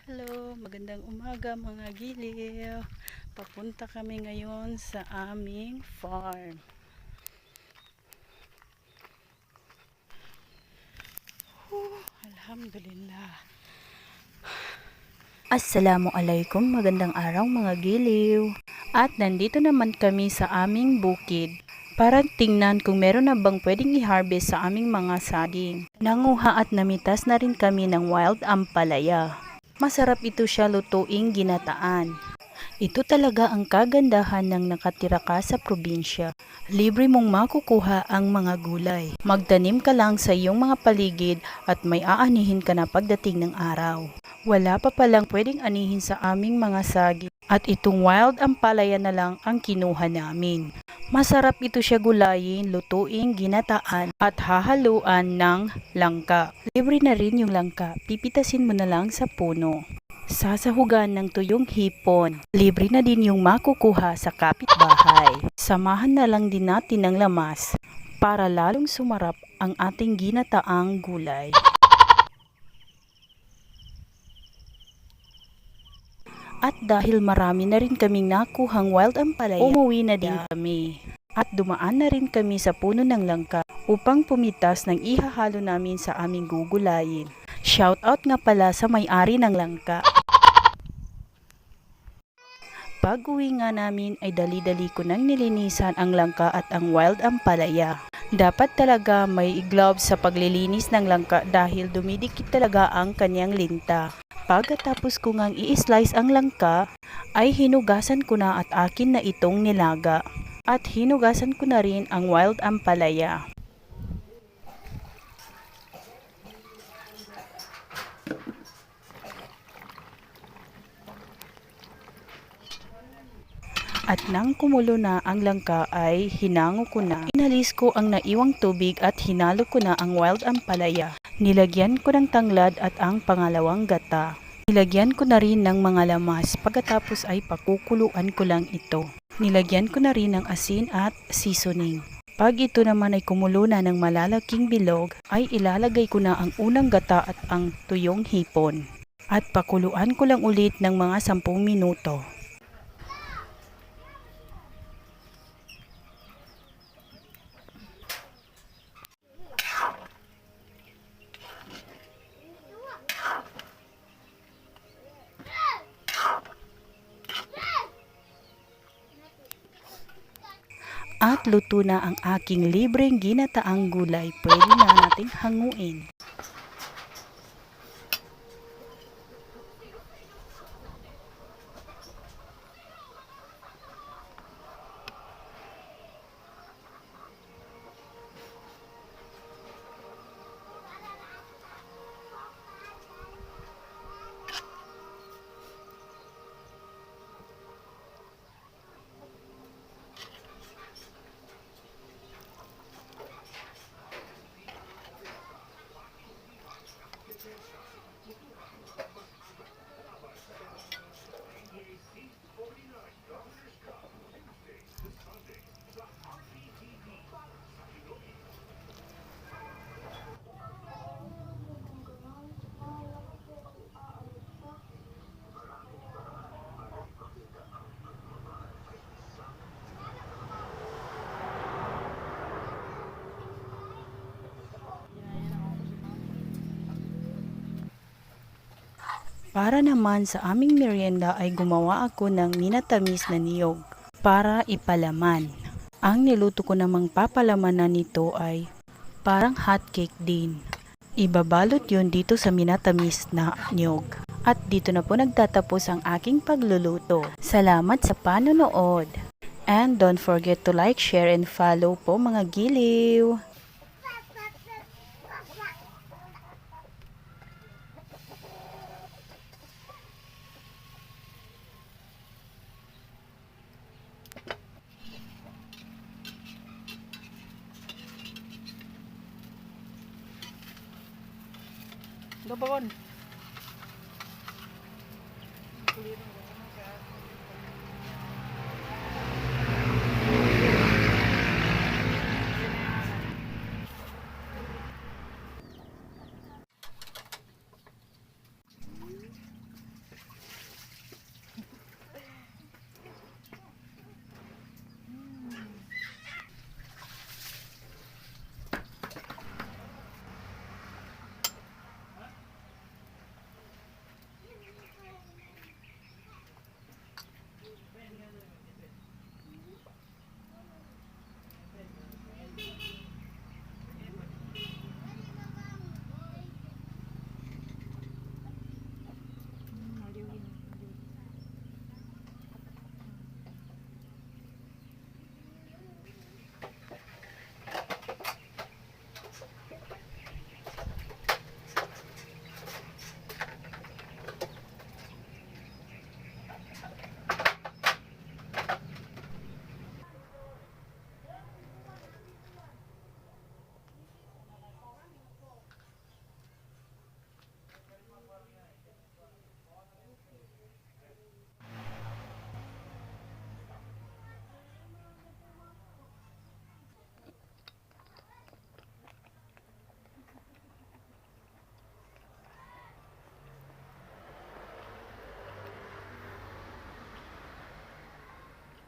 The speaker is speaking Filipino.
Hello, magandang umaga mga giliw. Papunta kami ngayon sa aming farm. Alhamdulillah. Assalamualaikum, magandang araw mga giliw. At nandito naman kami sa aming bukid para tingnan kung meron na bang pwedeng i-harvest sa aming mga saging. Nanguha at namitas na rin kami ng wild ampalaya. Masarap ito siya lutuing ginataan. Ito talaga ang kagandahan ng nakatira ka sa probinsya. Libre mong makukuha ang mga gulay. Magtanim ka lang sa iyong mga paligid at may aanihin ka na pagdating ng araw. Wala pa palang pwedeng anihin sa aming mga saging at itong wild ampalaya na lang ang kinuha namin. Masarap ito siya gulayin, lutuing, ginataan at hahaluan ng langka. Libre na rin yung langka, pipitasin mo na lang sa puno. Sasahugan ng tuyong hipon. Libre na din yung makukuha sa kapitbahay. Samahan na lang din natin ng lamas para lalong sumarap ang ating ginataang gulay. At dahil marami na rin kaming nakuhang wild ampalaya, umuwi na din kami. At dumaan na rin kami sa puno ng langka upang pumitas ng ihahalo namin sa aming gugulayin. Shoutout nga pala sa may-ari ng langka. Pag-uwi nga namin ay dali-dali ko nang nilinisan ang langka at ang wild ampalaya. Dapat talaga may gloves sa paglilinis ng langka dahil dumidikit talaga ang kanyang linta. Pagkatapos ko ngang i-slice ang langka, ay hinugasan ko na at akin na itong nilaga. At hinugasan ko na rin ang wild ampalaya. At nang kumulo na ang langka ay hinango ko na. Inalis ko ang naiwang tubig at hinalo ko na ang wild ampalaya. Nilagyan ko ng tanglad at ang pangalawang gata. Nilagyan ko na rin ng mga lamas, pagkatapos ay pakukuluan ko lang ito. Nilagyan ko na rin ng asin at seasoning. Pag ito naman ay kumulo na ng malalaking bilog, ay ilalagay ko na ang unang gata at ang tuyong hipon. At pakuluan ko lang ulit ng mga 10 minuto. At luto na ang aking libreng ginataang gulay. Pwede na nating hanguin. Para naman sa aming merienda ay gumawa ako ng minatamis na niyog para ipalaman. Ang niluto ko namang papalaman na nito ay parang hotcake din. Ibabalot yun dito sa minatamis na niyog. At dito na po nagtatapos ang aking pagluluto. Salamat sa panonood. And don't forget to like, share, and follow po mga giliw. Dobon.